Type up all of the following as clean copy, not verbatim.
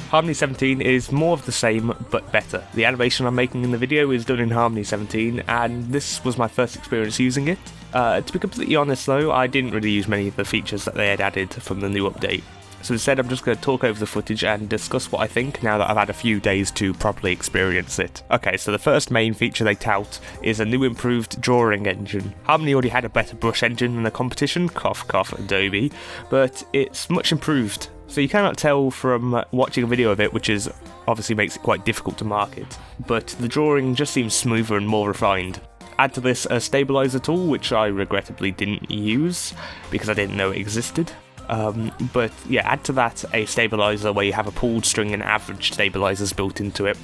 Harmony 17 is more of the same, but better. The animation I'm making in the video is done in Harmony 17, and this was my first experience using it. To be completely honest though, I didn't really use many of the features that they had added from the new update. So instead I'm just going to talk over the footage and discuss what I think now that I've had a few days to properly experience it. Okay, so the first main feature they tout is a new improved drawing engine. Harmony already had a better brush engine in the competition, cough cough Adobe, but it's much improved. So you cannot tell from watching a video of it, which is obviously makes it quite difficult to market, but the drawing just seems smoother and more refined. Add to this a stabilizer tool, which I regrettably didn't use because I didn't know it existed. But yeah, add to that a stabilizer where you have a pooled string and average stabilizers built into it.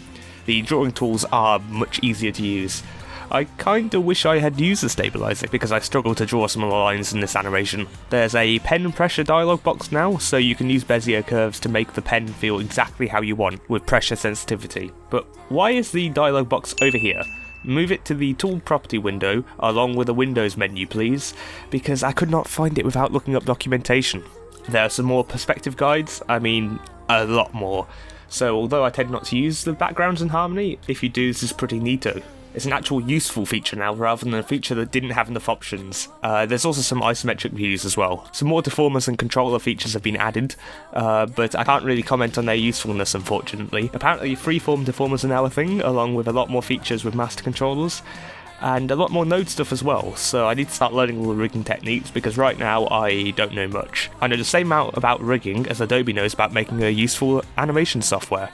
The drawing tools are much easier to use. I kinda wish I had used the stabilizer because I struggle to draw some of the lines in this animation. There's a pen pressure dialog box now, so you can use Bezier curves to make the pen feel exactly how you want with pressure sensitivity. But why is the dialog box over here? Move it to the tool property window along with the Windows menu please, because I could not find it without looking up documentation. There are some more perspective guides, I mean a lot more. So although I tend not to use the backgrounds in Harmony, if you do this is pretty neato. It's an actual useful feature now rather than a feature that didn't have enough options. There's also some isometric views as well. Some more deformers and controller features have been added, but I can't really comment on their usefulness unfortunately. Apparently freeform deformers are now a thing, along with a lot more features with master controllers, and a lot more node stuff as well, so I need to start learning all the rigging techniques because right now I don't know much. I know the same amount about rigging as Adobe knows about making a useful animation software.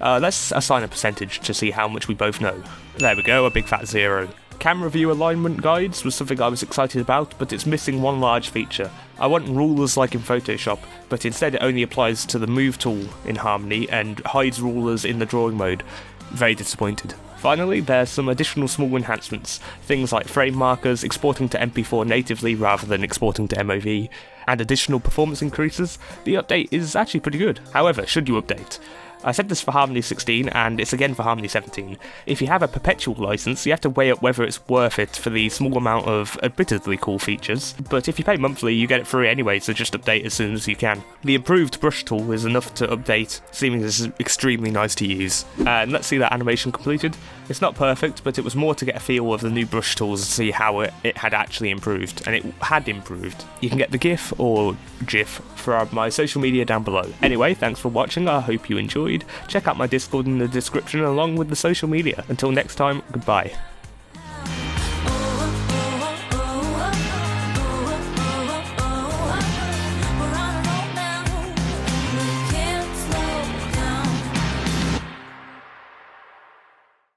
Let's assign a percentage to see how much we both know. There we go, a big fat 0. Camera view alignment guides was something I was excited about, but it's missing one large feature. I want rulers like in Photoshop, but instead it only applies to the move tool in Harmony and hides rulers in the drawing mode. Very disappointed. Finally, there's some additional small enhancements, things like frame markers, exporting to MP4 natively rather than exporting to MOV, and additional performance increases. The update is actually pretty good. However, should you update? I said this for Harmony 16 and it's again for Harmony 17. If you have a perpetual license, you have to weigh up whether it's worth it for the small amount of admittedly cool features, but if you pay monthly you get it free anyway, so just update as soon as you can. The improved brush tool is enough to update, seeming this is extremely nice to use. And let's see that animation completed. It's not perfect, but it was more to get a feel of the new brush tools to see how it had actually improved, and it had improved. You can get the GIF or GIF from my social media down below. Anyway, thanks for watching, I hope you enjoyed. Check out my Discord in the description along with the social media. Until next time, goodbye.